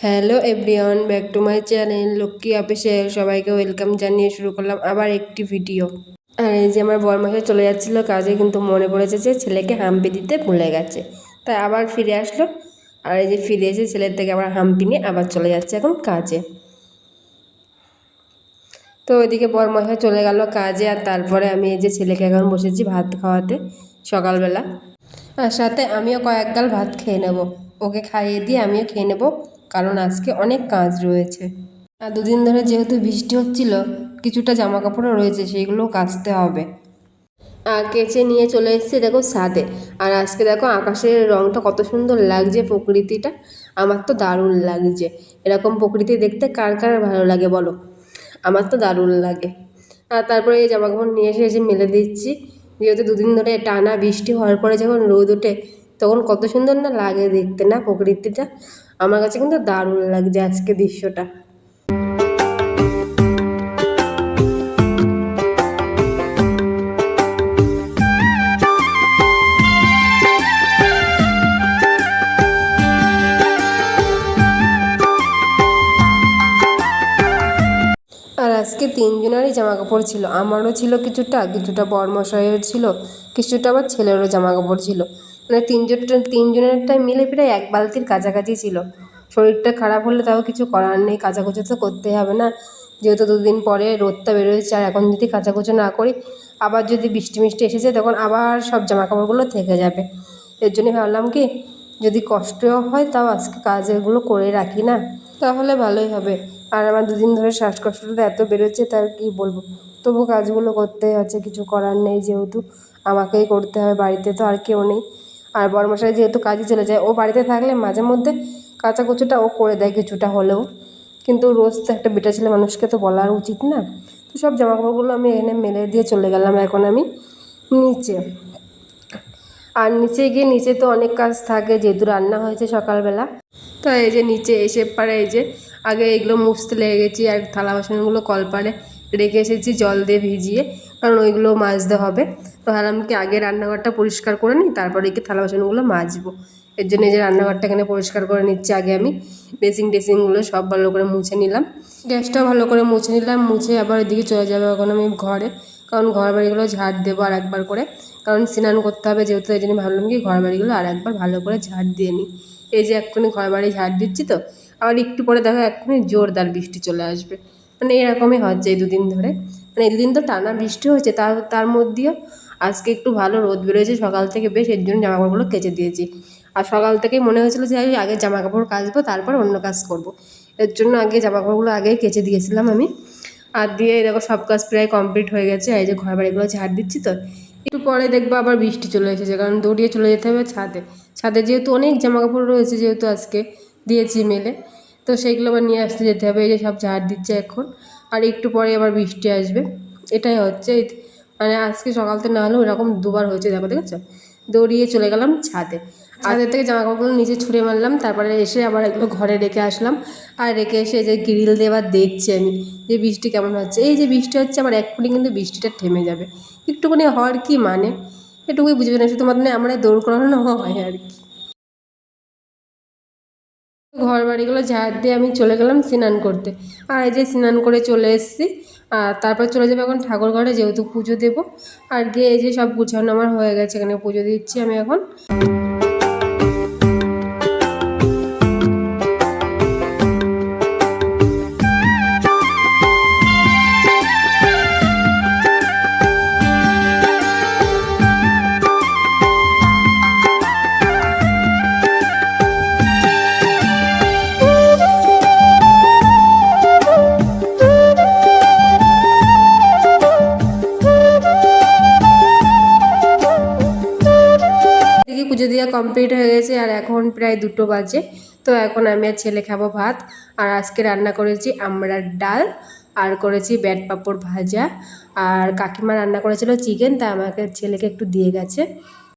Hello everyone, back to my channel Lakshmi অফিসে সবাইকে welcome জানিয়ে শুরু করলাম আবার একটি ভিডিও। আর এই যে আমার বরমাসে চলে যাচ্ছিলো কাজে, কিন্তু মনে পড়েছে যে ছেলেকে হাম্পি দিতে ভুলে গেছে, তাই আবার ফিরে আসলো। আর এই যে ফিরে এসে ছেলের থেকে আবার হাম্পি নিয়ে আবার চলে যাচ্ছে এখন কাজে। তো ওইদিকে বরমাসে চলে গেল কাজে, আর তারপরে আমি এই যে ছেলেকে এখন বসেছি ভাত খাওয়াতে সকালবেলা। আর সাথে আমিও কয়েক গাল ভাত খেয়ে নেব, ওকে খাইয়ে দিয়ে আমিও খেয়ে নেব, কারণ আজকে অনেক কাজ রয়েছে। আর দুদিন ধরে যেহেতু বৃষ্টি হচ্ছিল, কিছুটা জামা কাপড়ও রয়েছে, সেইগুলোও কাচতে হবে। আর কেচে নিয়ে চলে এসেছি দেখো ছাদে। আর আজকে দেখো আকাশের রংটা কত সুন্দর লাগছে, প্রকৃতিটা আমার তো দারুণ লাগছে। এরকম প্রকৃতি দেখতে কার কার ভালো লাগে বলো, আমার তো দারুণ লাগে। আর তারপরে এই জামা কাপড় নিয়ে এসে মেলে দিচ্ছি, যেহেতু দুদিন ধরে টানা বৃষ্টি হওয়ার পরে যখন রোদ ওঠে তখন কত সুন্দর না লাগে দেখতে না প্রকৃতিটা। আমার কাছে কিন্তু দারুণ লাগছে আজকে দৃশ্যটা। আর আজকে তিনজনেরই জামা কাপড় ছিল, আমারও ছিল কিছুটা, কিছুটা বরমশাইয়ের ছিল, কিছুটা আবার ছেলেরও জামা কাপড় ছিল। মানে তিনজনেরটাই মিলে প্রায় এক বালতির কাছাকাছি ছিল। শরীরটা খারাপ হলে তাও কিছু করার নেই, কাচাকুচো তো করতেই হবে না, যেহেতু দুদিন পরে রোদটা বেরোচ্ছে। আর এখন যদি কাচাকুচো না করি, আবার যদি বৃষ্টি মিষ্টি এসেছে তখন আবার সব জামা কাপড়গুলো থেকে যাবে। এর জন্যই ভাবলাম কি, যদি কষ্টও হয় তাও আজকে কাজগুলো করে রাখি না, তাহলে ভালোই হবে। আর আমার দুদিন ধরে শ্বাসকষ্টটা এত বেরোচ্ছে, তার কি বলবো, তবু কাজগুলো করতেই হচ্ছে, কিছু করার নেই, যেহেতু আমাকেই করতে হবে, বাড়িতে তো আর কেউ নেই। আর বড়মশাই যেহেতু কাজে চলে যায়, ও বাড়িতে থাকলে মাঝে মধ্যে কাচাকুচোটা ও করে দেয় কিছুটা হলেও, কিন্তু রোজ তো একটা বেটা ছেলে মানুষকে তো বলার উচিত না। তো সব জামাকাপড়গুলো আমি এনে মেলে দিয়ে চলে গেলাম এখন আমি নিচে। আর নিচে গিয়ে, নিচে তো অনেক কাজ থাকে যেহেতু রান্না হয়েছে সকালবেলা। তো এই যে নিচে এসে পারে এই যে আগে এগুলো মুছতে লেগে গেছি, আর থালা বাসনগুলো কলপারে রেখে এসেছি জল দিয়ে ভিজিয়ে, কারণ ওইগুলো মাজতে হবে। তো ভাবলাম কি আগে রান্নাঘরটা পরিষ্কার করে নিই, তারপরে কি থালা বাসনগুলো মাজবো। এর জন্য এই যে রান্নাঘরটা এখানে পরিষ্কার করে নিচ্ছি আগে আমি। বেসিং টেসিংগুলো সব ভালো করে মুছে নিলাম, গ্যাসটাও ভালো করে মুছে নিলাম। মুছে আবার এদিকে চলে যাবে এখন আমি ঘরে, কারণ ঘর বাড়িগুলো ঝাড় দেবো আর একবার করে, কারণ স্নান করতে হবে যেহেতু। এই জন্য ভাবলাম কি ঘর বাড়িগুলো আর একবার ভালো করে ঝাড় দিয়ে নিই। এই যে এক্ষুনি ঘর বাড়ি ঝাড় দিচ্ছি, তো আবার একটু পরে দেখো এক্ষুনি জোরদার বৃষ্টি চলে আসবে। মানে এরকমই হচ্ছে এই দুদিন ধরে, মানে এই দুদিন তো টানা বৃষ্টি হয়েছে, তার মধ্যেও আজকে একটু ভালো রোদ বেরোয়েছে সকাল থেকে বেশ, এর জন্য জামা কাপড়গুলো কেচে দিয়েছি। আর সকাল থেকেই মনে হয়েছিল যে আগে জামা কাপড় কাচবো তারপর অন্য কাজ করব, এর জন্য আগে জামা কাপড়গুলো আগেই কেচে দিয়েছিলাম আমি। আর দিয়ে দেখো সব কাজ প্রায় কমপ্লিট হয়ে গেছে। এই যে ঘর বাড়িগুলো ঝাড় দিচ্ছি, তো একটু পরে দেখবো আবার বৃষ্টি চলে এসেছে, কারণ দৌড়িয়ে চলে যেতে হবে ছাদে। ছাদে যেহেতু অনেক জামা কাপড় রয়েছে, যেহেতু আজকে দিয়েছি মেলে, তো সেইগুলো আবার নিয়ে আসতে যেতে হবে। এই যে সব ঝাড় দিচ্ছে এখন, আর একটু পরে আবার বৃষ্টি আসবে, এটাই হচ্ছে। মানে আজকে সকালতে না হলেও এরকম দুবার হয়েছে, দেখো দেখেছো। দৌড়িয়ে চলে গেলাম ছাদে, ছাদের থেকে জামা কাপড়গুলো নিচে ছুঁড়ে মারলাম, তারপরে এসে আবার এগুলো ঘরে রেখে আসলাম। আর রেখে এসে যে গ্রিল দেওয়ার দেখছি আমি যে বৃষ্টি কেমন হচ্ছে। এই যে বৃষ্টি হচ্ছে আমার এক্ষুনি কিন্তু বৃষ্টিটা থেমে যাবে, একটুখানি হওয়ার কি মানে, এটুকুই বুঝবে না, শুধুমাত্র আমরা দৌড় করানো হয় আর কি। ঘর বাড়িগুলো ঝাড় দিয়ে আমি চলে গেলাম স্নান করতে। আর এই যে স্নান করে চলে এসেছি, আর তারপর চলে যাবো এখন ঠাকুর ঘরে, যেহেতু পুজো দেবো। আর গিয়ে এই যে সব গুছানো আমার হয়ে গেছে, এখানে পুজো দিচ্ছি আমি এখন। পুজো দেওয়া কমপ্লিট হয়ে গেছে, আর এখন প্রায় 2টো বাজে। তো এখন আমি আর ছেলে খাবো ভাত। আর আজকে রান্না করেছি আমড়ার ডাল, আর করেছি ব্যাট পাঁপড় ভাজা, আর কাকিমা রান্না করেছিল চিকেন, তা আমাকে ছেলেকে একটু দিয়ে গেছে।